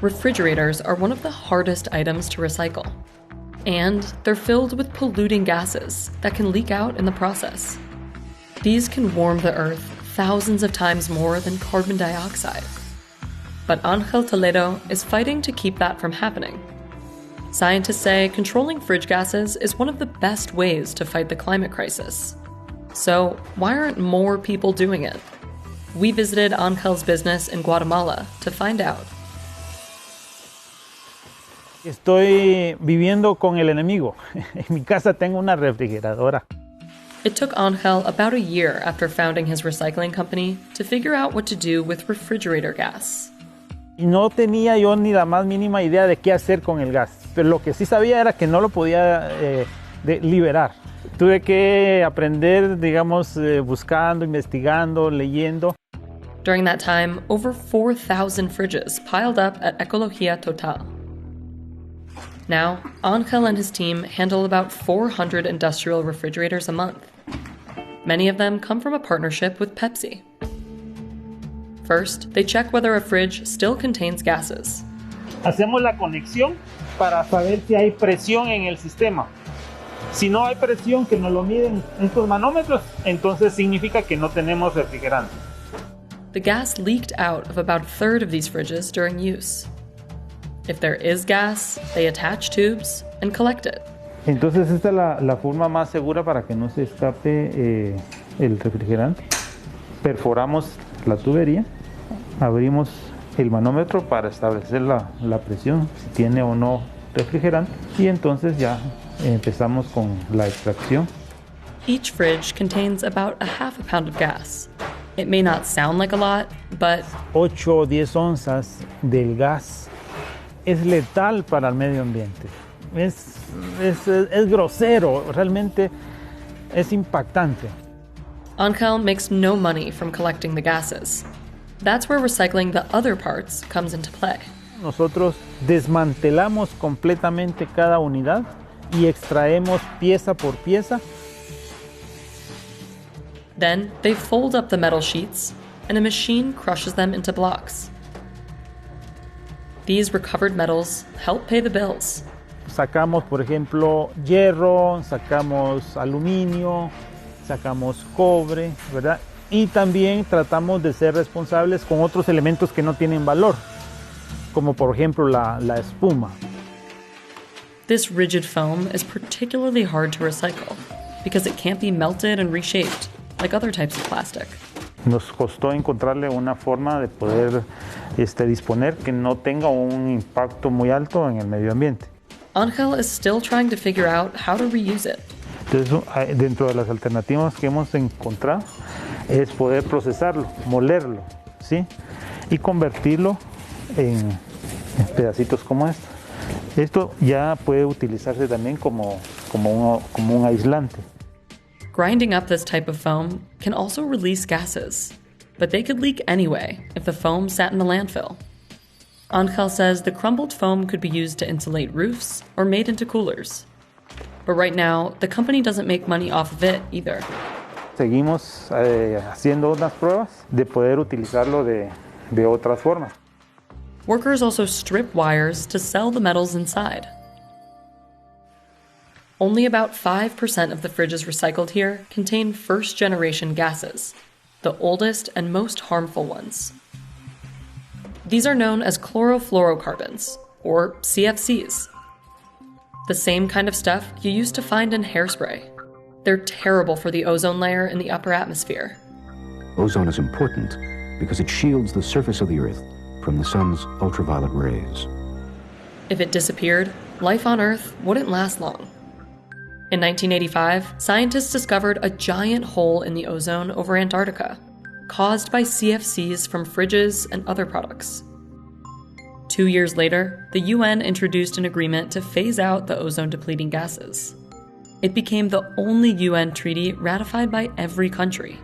Refrigerators are one of the hardest items to recycle. And they're filled with polluting gases that can leak out in the process. These can warm the earth thousands of times more than carbon dioxide. But Angel Toledo is fighting to keep that from happening. Scientists say controlling fridge gases is one of the best ways to fight the climate crisis. So why aren't more people doing it? We visited Angel's business in Guatemala to find out. Estoy viviendo con el enemigo. En mi casa tengo una refrigeradora. It took Angel about a year after founding his recycling company to figure out what to do with refrigerator gas. Y no tenía yo ni la más mínima idea de qué hacer con el gas. Pero lo que sí sabía era que no lo podía liberar. Tuve que aprender, digamos, buscando, investigando, leyendo. During that time, over 4,000 fridges piled up at Ecología Total. Now, Angel and his team handle about 400 industrial refrigerators a month. Many of them come from a partnership with Pepsi. First, they check whether a fridge still contains gases. Hacemos la conexión para saber si hay presión en el sistema. Si no hay presión, que nos lo miden estos manómetros, entonces significa que no tenemos refrigerante. The gas leaked out of about a third of these fridges during use. If there is gas, they attach tubes and collect it. Entonces esta es la forma más segura para que no se escape el refrigerante. Perforamos la tubería, abrimos el manómetro para establecer la presión, si tiene o no refrigerante, y entonces ya empezamos con la extracción. Each fridge contains about a half a pound of gas. It may not sound like a lot, but 8 o 10 onzas del gas es letal para el medio ambiente. Es grosero, realmente es impactante. Angel makes no money from collecting the gases. That's where recycling the other parts comes into play. Nosotros desmantelamos completamente cada unidad y extraemos pieza por pieza. Then they fold up the metal sheets and a machine crushes them into blocks. These recovered metals help pay the bills. Sacamos, por ejemplo, hierro, sacamos aluminio, sacamos cobre, ¿verdad? Y también tratamos de ser responsables con otros elementos que no tienen valor, como por ejemplo la espuma. This rigid foam is particularly hard to recycle because it can't be melted and reshaped like other types of plastic. Nos costó encontrarle una forma de poder disponer que no tenga un impacto muy alto en el medio ambiente. Angel is still trying to figure out how to reuse it. Entonces, dentro de las alternativas que hemos encontrado es poder procesarlo, molerlo, ¿sí? Y convertirlo en pedacitos como estos. Esto ya puede utilizarse también como un aislante. Grinding up this type of foam can also release gases, but they could leak anyway if the foam sat in a landfill. Angel says the crumbled foam could be used to insulate roofs or made into coolers. But right now, the company doesn't make money off of it either. Seguimos haciendo unas pruebas de poder utilizarlo de otras formas. Workers also strip wires to sell the metals inside. Only about 5% of the fridges recycled here contain first-generation gases, the oldest and most harmful ones. These are known as chlorofluorocarbons, or CFCs. The same kind of stuff you used to find in hairspray. They're terrible for the ozone layer in the upper atmosphere. Ozone is important because it shields the surface of the Earth from the sun's ultraviolet rays. If it disappeared, life on Earth wouldn't last long. In 1985, scientists discovered a giant hole in the ozone over Antarctica, caused by CFCs from fridges and other products. 2 years later, the UN introduced an agreement to phase out the ozone-depleting gases. It became the only UN treaty ratified by every country.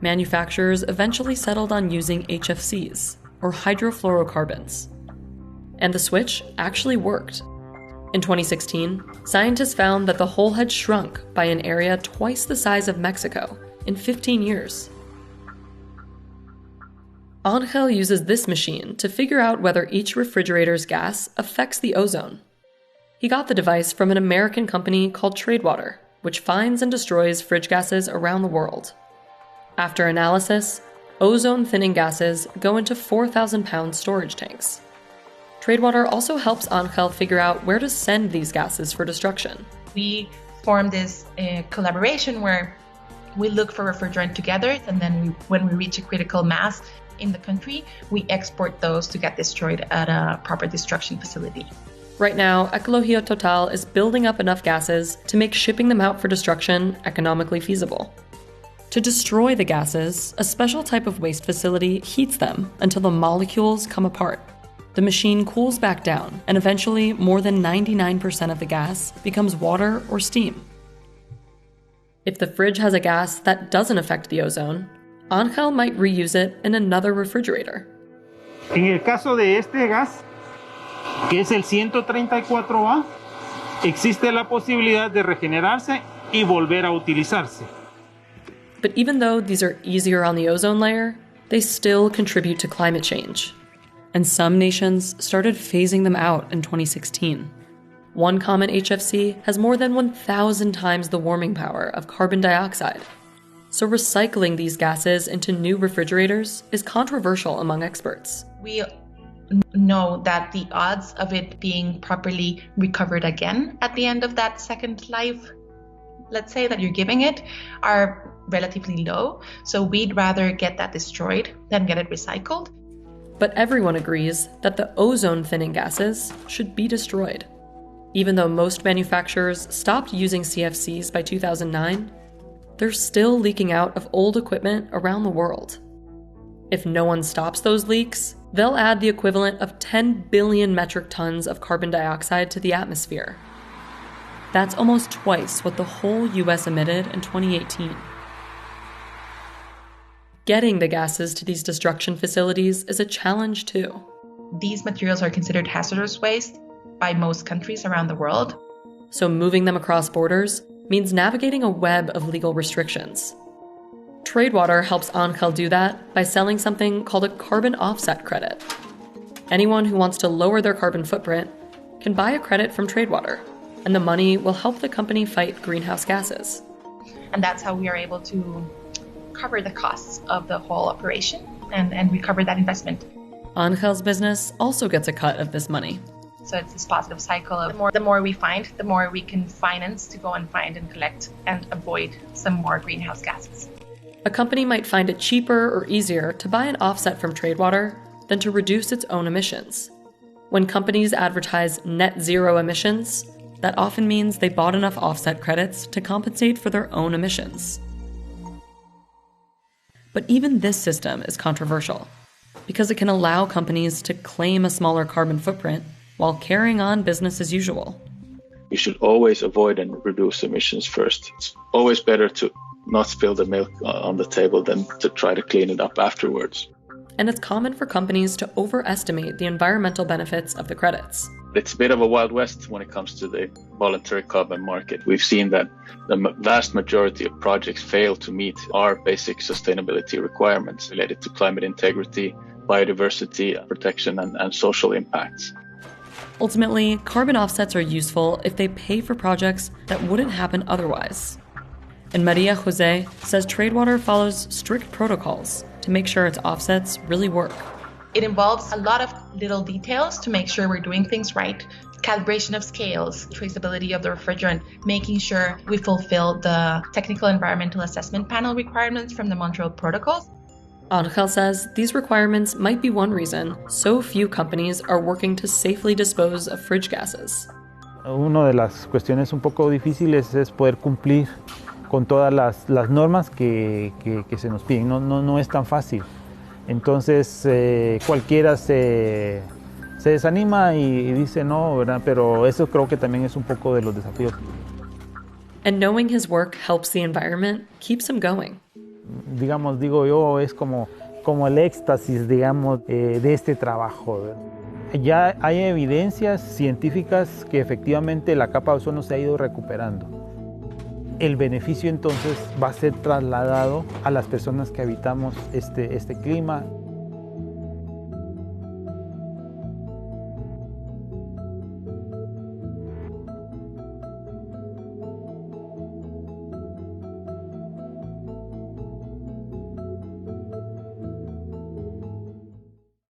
Manufacturers eventually settled on using HFCs, or hydrofluorocarbons. And the switch actually worked. In 2016, scientists found that the hole had shrunk by an area twice the size of Mexico in 15 years. Angel uses this machine to figure out whether each refrigerator's gas affects the ozone. He got the device from an American company called Tradewater, which finds and destroys fridge gases around the world. After analysis, ozone-thinning gases go into 4,000-pound storage tanks. Tradewater also helps Angel figure out where to send these gases for destruction. We formed this collaboration where we look for refrigerant together, and then when we reach a critical mass in the country, we export those to get destroyed at a proper destruction facility. Right now, Ecología Total is building up enough gases to make shipping them out for destruction economically feasible. To destroy the gases, a special type of waste facility heats them until the molecules come apart. The machine cools back down, and eventually more than 99% of the gas becomes water or steam. If the fridge has a gas that doesn't affect the ozone, Angel might reuse it in another refrigerator. En el caso de este gas, que es el 134A, existe la posibilidad de regenerarse y volver a utilizarse. But even though these are easier on the ozone layer, they still contribute to climate change. And some nations started phasing them out in 2016. One common HFC has more than 1,000 times the warming power of carbon dioxide. So recycling these gases into new refrigerators is controversial among experts. We know that the odds of it being properly recovered again at the end of that second life, let's say, that you're giving it, are relatively low. So we'd rather get that destroyed than get it recycled. But everyone agrees that the ozone-thinning gases should be destroyed. Even though most manufacturers stopped using CFCs by 2009, they're still leaking out of old equipment around the world. If no one stops those leaks, they'll add the equivalent of 10 billion metric tons of carbon dioxide to the atmosphere. That's almost twice what the whole US emitted in 2018. Getting the gases to these destruction facilities is a challenge too. These materials are considered hazardous waste by most countries around the world. So moving them across borders means navigating a web of legal restrictions. Tradewater helps Angel do that by selling something called a carbon offset credit. Anyone who wants to lower their carbon footprint can buy a credit from Tradewater, and the money will help the company fight greenhouse gases. And that's how we are able to cover the costs of the whole operation and recover that investment. Angel's business also gets a cut of this money. So it's this positive cycle of the more we find, the more we can finance to go and find and collect and avoid some more greenhouse gases. A company might find it cheaper or easier to buy an offset from Tradewater than to reduce its own emissions. When companies advertise net zero emissions, that often means they bought enough offset credits to compensate for their own emissions. But even this system is controversial, because it can allow companies to claim a smaller carbon footprint while carrying on business as usual. You should always avoid and reduce emissions first. It's always better to not spill the milk on the table than to try to clean it up afterwards. And it's common for companies to overestimate the environmental benefits of the credits. It's a bit of a Wild West when it comes to the voluntary carbon market. We've seen that the vast majority of projects fail to meet our basic sustainability requirements related to climate integrity, biodiversity protection, and social impacts. Ultimately, carbon offsets are useful if they pay for projects that wouldn't happen otherwise. And Maria Jose says Tradewater follows strict protocols to make sure its offsets really work. It involves a lot of little details to make sure we're doing things right. Calibration of scales, traceability of the refrigerant, making sure we fulfill the technical environmental assessment panel requirements from the Montreal protocols. Angel says these requirements might be one reason so few companies are working to safely dispose of fridge gases. Una de las cuestiones un poco difíciles es poder cumplir con todas las normas que se nos piden. No es tan fácil. Entonces cualquiera se desanima y dice no, ¿verdad? Pero eso creo que también es un poco de los desafíos. And knowing his work helps the environment keeps him going. Digamos, digo yo, es como el éxtasis, digamos, de este trabajo, ¿verdad? Ya hay evidencias científicas que efectivamente la capa de ozono se ha ido recuperando. El beneficio entonces va a ser trasladado a las personas que habitamos este clima.